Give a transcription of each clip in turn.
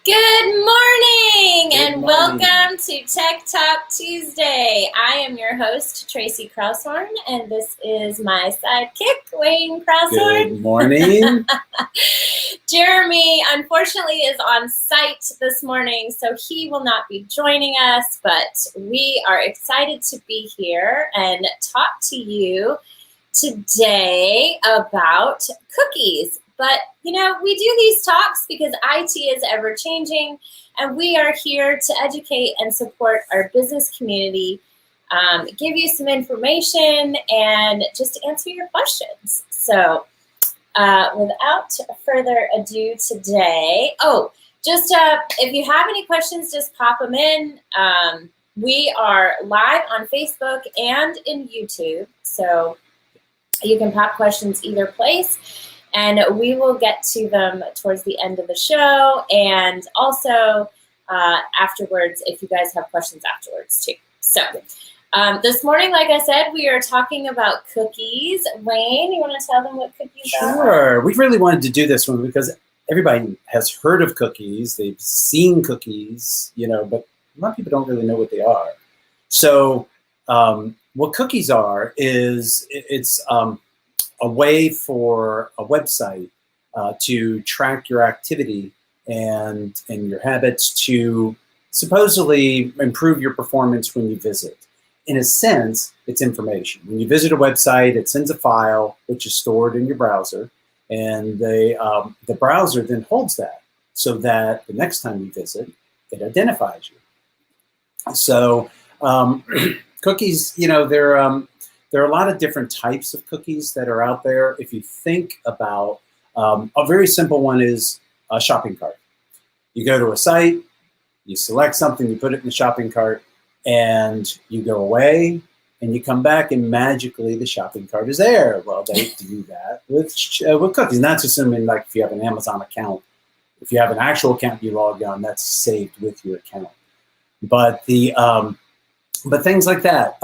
Good morning Good and morning. welcome to Tech Talk Tuesday. I am your host, Tracy Kraushorn, and this is my sidekick, Wayne Kraushorn. Good morning. Jeremy, unfortunately, is on site this morning, so he will not be joining us, but we are excited to be here and talk to you today about cookies. But, we do these talks because IT is ever changing, and we are here to educate and support our business community, give you some information, and just answer your questions. So without further ado today, if you have any questions, just pop them in. We are live on Facebook and in YouTube, so you can pop questions either place, and we will get to them towards the end of the show, and also afterwards, if you guys have questions afterwards too. So this morning, like I said, we are talking about cookies. Wayne, you want to tell them what cookies are? Sure. We really wanted to do this one because everybody has heard of cookies. They've seen cookies, but a lot of people don't really know what they are. So what cookies are is it's a way for a website to track your activity and your habits to supposedly improve your performance when you visit. In a sense, it's information. When you visit a website, it sends a file which is stored in your browser, and the browser then holds that so that the next time you visit, it identifies you. So cookies, there are a lot of different types of cookies that are out there. If you think about a very simple one is a shopping cart. You go to a site, you select something, you put it in the shopping cart, and you go away, and you come back, and magically the shopping cart is there. Well, they do that with cookies. And that's assuming, like, if you have an Amazon account. If you have an actual account you log on, that's saved with your account. But but things like that.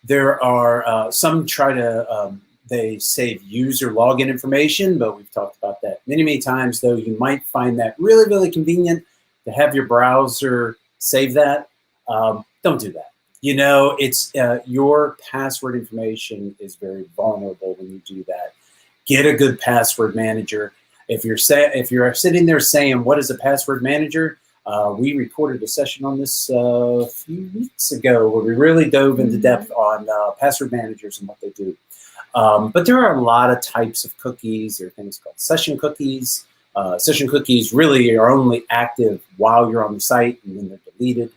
There are some try to they save user login information, but we've talked about that many times. Though you might find that really convenient to have your browser save that. Don't do that. It's your password information is very vulnerable when you do that. Get a good password manager. If you're sitting there saying, "What is a password manager?" We recorded a session on this a few weeks ago where we really dove into depth on password managers and what they do. But there are a lot of types of cookies. There are things called session cookies. Session cookies really are only active while you're on the site, and then they're deleted.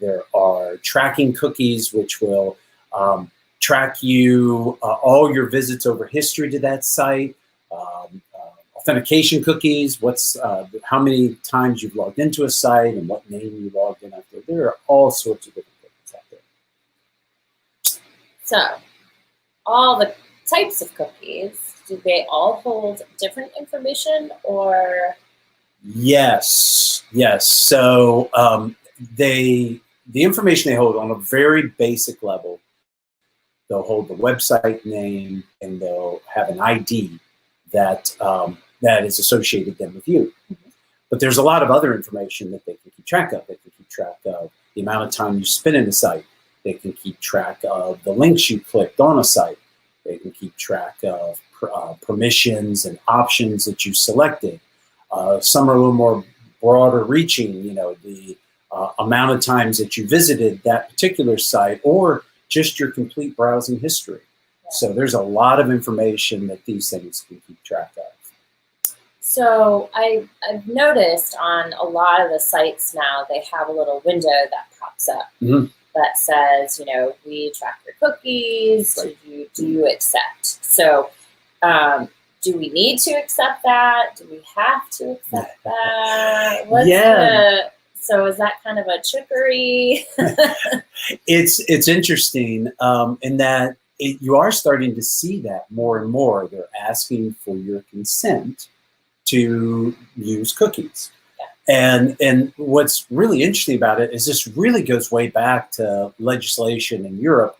There are tracking cookies, which will track you all your visits over history to that site. Authentication cookies, how many times you've logged into a site and what name you logged in after. There are all sorts of different cookies out there. So, all the types of cookies, do they all hold different information, or? Yes. So the information they hold on a very basic level, they'll hold the website name, and they'll have an ID that is associated then with you. Mm-hmm. But there's a lot of other information that they can keep track of. They can keep track of the amount of time you spend in the site. They can keep track of the links you clicked on a site. They can keep track of permissions and options that you selected. Some are a little more broader reaching, the amount of times that you visited that particular site, or just your complete browsing history. Yeah. So there's a lot of information that these things can keep track of. So I've noticed on a lot of the sites now, they have a little window that pops up that says, we track your cookies. Right. Do you accept? So do we need to accept that? Do we have to accept that? So is that kind of a trickery? It's interesting in that you are starting to see that more and more. They're asking for your consent to use cookies. Yeah. And what's really interesting about it is this really goes way back to legislation in Europe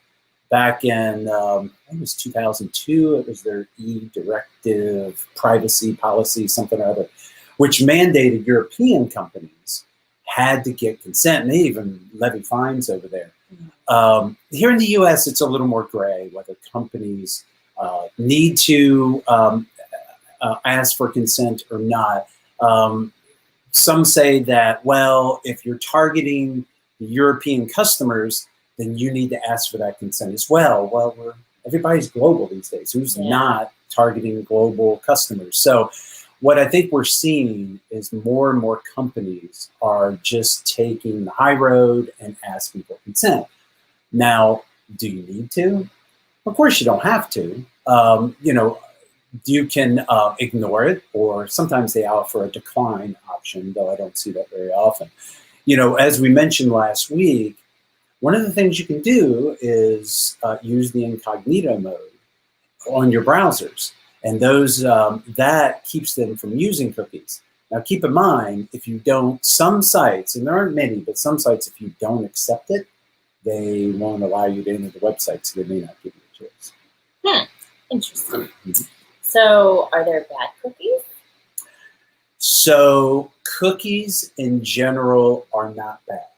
back in, I think it was 2002. It was their e-directive privacy policy, something or other, which mandated European companies had to get consent, and they even levy fines over there. Here in the U.S., it's a little more gray whether companies need to ask for consent or not. Some say that, well, if you're targeting European customers, then you need to ask for that consent as well. Well, everybody's global these days. Who's not targeting global customers? So what I think we're seeing is more and more companies are just taking the high road and asking for consent. Now, do you need to? Of course you don't have to. You can ignore it, or sometimes they offer a decline option, though I don't see that very often. As we mentioned last week, one of the things you can do is use the incognito mode on your browsers, and those that keeps them from using cookies. Now, keep in mind, if you don't, some sites, and there aren't many, but some sites, if you don't accept it, they won't allow you to enter the website, so they may not give you a choice. Interesting. So, are there bad cookies? So, cookies in general are not bad.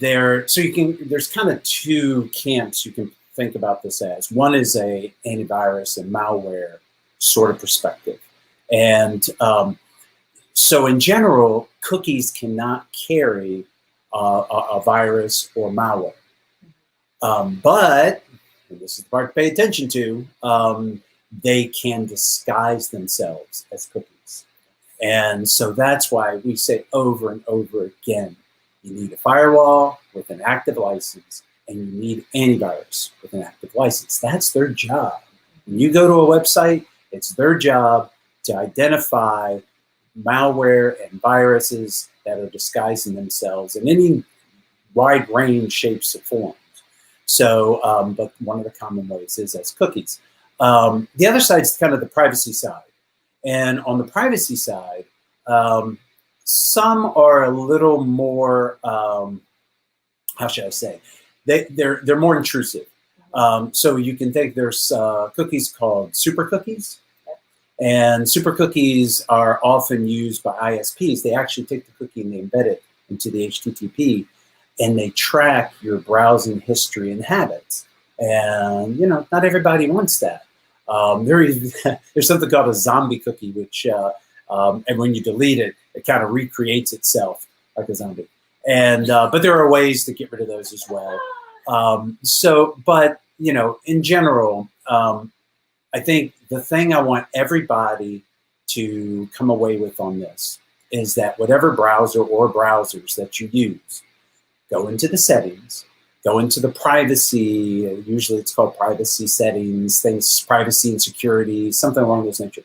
There's kind of two camps you can think about this as. One is a antivirus and malware sort of perspective, and so in general, cookies cannot carry a virus or malware. But, and this is the part to pay attention to, they can disguise themselves as cookies. And so that's why we say over and over again, you need a firewall with an active license, and you need antivirus with an active license. That's their job. When you go to a website, it's their job to identify malware and viruses that are disguising themselves in any wide range, shapes, or forms. So, but one of the common ways is as cookies. The other side is kind of the privacy side. And on the privacy side, some are a little more, how should I say, they're more intrusive. So you can think there's cookies called super cookies. And super cookies are often used by ISPs. They actually take the cookie and they embed it into the HTTP, and they track your browsing history and habits. And, not everybody wants that. There's something called a zombie cookie, which, and when you delete it, it kind of recreates itself like a zombie. And, but there are ways to get rid of those as well. But, in general, I think the thing I want everybody to come away with on this is that whatever browser or browsers that you use, go into the settings, go into the privacy, usually it's called privacy settings, things, privacy and security, something along those nature.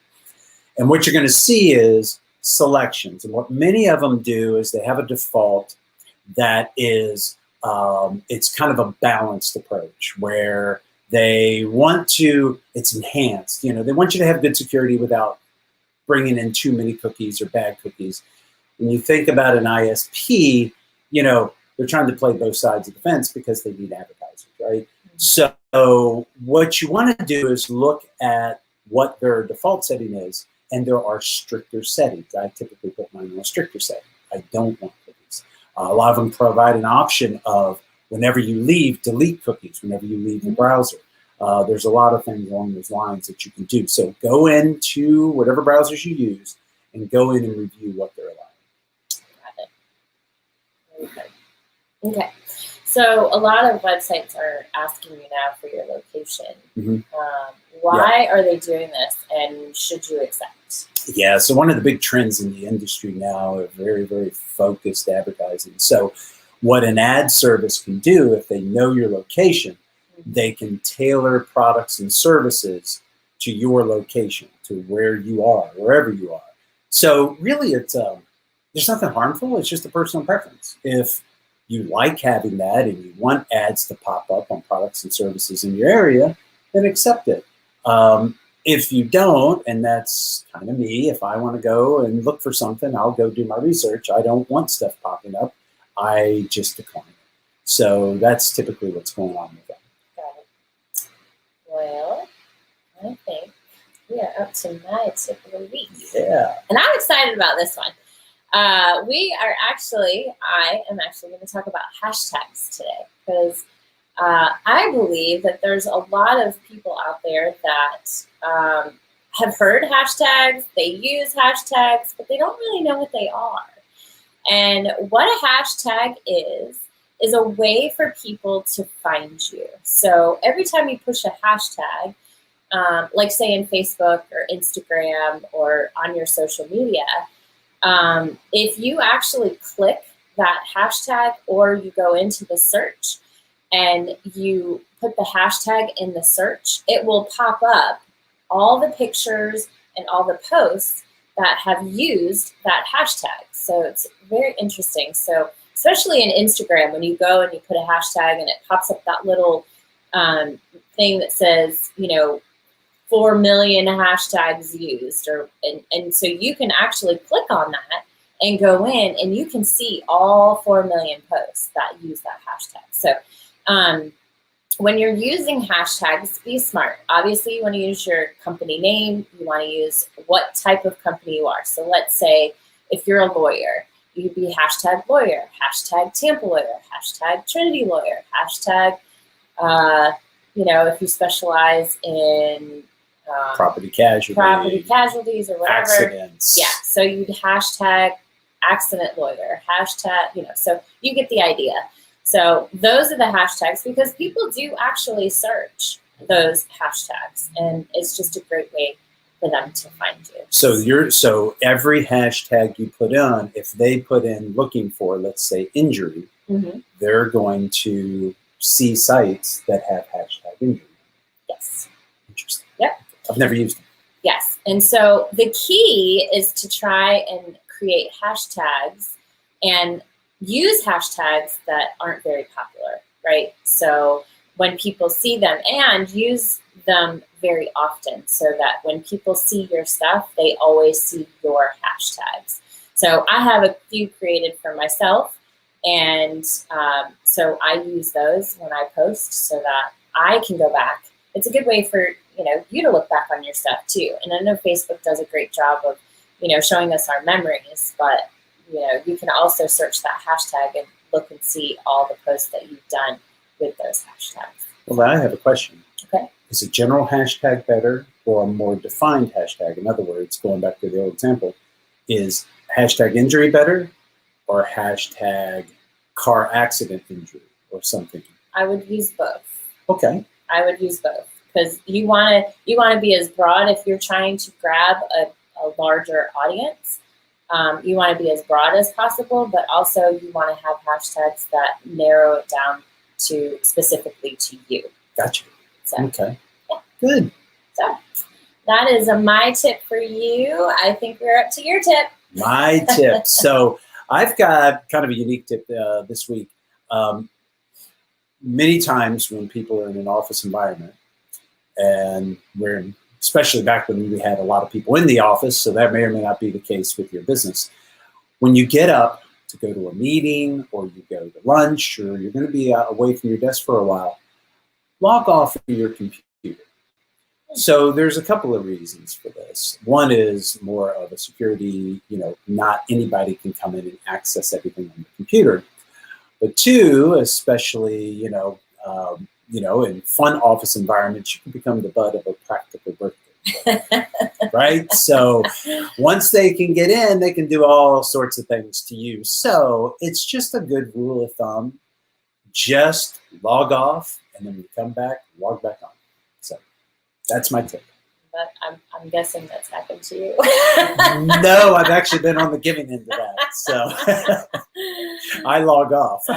And what you're going to see is selections. And what many of them do is they have a default that is, it's kind of a balanced approach where they want to, it's enhanced, they want you to have good security without bringing in too many cookies or bad cookies. When you think about an ISP, they're trying to play both sides of the fence because they need advertisers, right? So what you want to do is look at what their default setting is, and there are stricter settings. I typically put mine on a stricter setting. I don't want cookies. A lot of them provide an option of whenever you leave, delete cookies whenever you leave the browser. There's a lot of things along those lines that you can do. So go into whatever browsers you use and go in and review what they're allowing. Got it. Okay. Okay. So a lot of websites are asking you now for your location. Mm-hmm. Why are they doing this, and should you accept? Yeah, so one of the big trends in the industry now are very, very focused advertising. So what an ad service can do, if they know your location, they can tailor products and services to your location, to where you are, wherever you are. So really, it's there's nothing harmful. It's just a personal preference. If you like having that and you want ads to pop up on products and services in your area, then accept it. If you don't, and that's kind of me, if I want to go and look for something, I'll go do my research. I don't want stuff popping up. I just decline it. So that's typically what's going on with that. Got it. Well, I think we are up to my tip of the week. Yeah. And I'm excited about this one. I am actually going to talk about hashtags today because I believe that there's a lot of people out there that have heard hashtags, they use hashtags, but they don't really know what they are. And what a hashtag is a way for people to find you. So every time you push a hashtag, like say in Facebook or Instagram or on your social media, if you actually click that hashtag or you go into the search and you put the hashtag in the search, it will pop up all the pictures and all the posts that have used that hashtag. So it's very interesting. So especially in Instagram, when you go and you put a hashtag and it pops up that little thing that says, 4 million hashtags used, and so you can actually click on that and go in and you can see all 4 million posts that use that hashtag. So when you're using hashtags, be smart. Obviously, you want to use your company name. You want to use what type of company you are. So let's say if you're a lawyer, you'd be hashtag lawyer, hashtag Tampa lawyer, hashtag Trinity lawyer, hashtag, if you specialize in property casualties or whatever. Accidents. Yeah. So you'd hashtag accident lawyer, hashtag, so you get the idea. So those are the hashtags because people do actually search those hashtags, and it's just a great way for them to find you. So every hashtag you put on, if they put in looking for, let's say, injury, they're going to see sites that have hashtag injury. Yes. Interesting. Yep. I've never used them. Yes. And so the key is to try and create hashtags and use hashtags that aren't very popular, right? So when people see them, and use them very often so that when people see your stuff, they always see your hashtags. So I have a few created for myself, and so I use those when I post so that I can go back. It's a good way for you to look back on your stuff too. And I know Facebook does a great job of showing us our memories, but you can also search that hashtag and look and see all the posts that you've done with those hashtags. Well, I have a question. Okay. Is a general hashtag better or a more defined hashtag? In other words, going back to the old example, is hashtag injury better or hashtag car accident injury or something? I would use both. Okay. I would use both because you want to be as broad if you're trying to grab a larger audience. You want to be as broad as possible, but also you want to have hashtags that narrow it down to specifically to you. Gotcha. So, okay. Yeah. Good. So that is my tip for you. I think we're up to your tip. My tip. So I've got kind of a unique tip this week. Many times when people are in an office environment, and especially back when we had a lot of people in the office, so that may or may not be the case with your business. When you get up to go to a meeting or you go to lunch or you're going to be away from your desk for a while, log off of your computer. So there's a couple of reasons for this. One is more of a security, not anybody can come in and access everything on the computer. But two, especially, in fun office environments, you can become the butt of a practical birthday, right? So once they can get in, they can do all sorts of things to you. So it's just a good rule of thumb. Just log off, and then when you come back, log back on. So that's my tip. But I'm guessing that's happened to you. No, I've actually been on the giving end of that. So I log off. There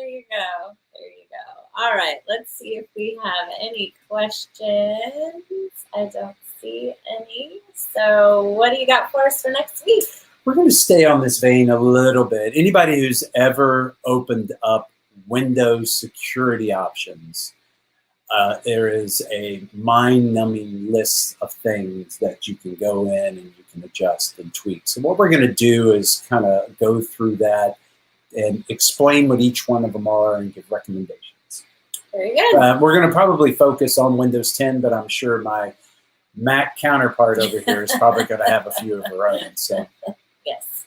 you go. There you go. All right. Let's see if we have any questions. I don't see any. So what do you got for us for next week? We're going to stay on this vein a little bit. Anybody who's ever opened up Windows security options, there is a mind-numbing list of things that you can go in and you can adjust and tweak. So what we're going to do is kind of go through that and explain what each one of them are and give recommendations. Very good. We're going to probably focus on Windows 10, but I'm sure my Mac counterpart over here is probably going to have a few of her own. So yes.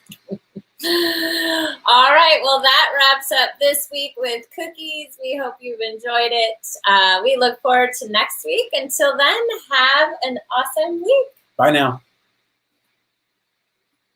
All right. Well, that wraps up this week with cookies. We hope you've enjoyed it. We look forward to next week. Until then, have an awesome week. Bye now.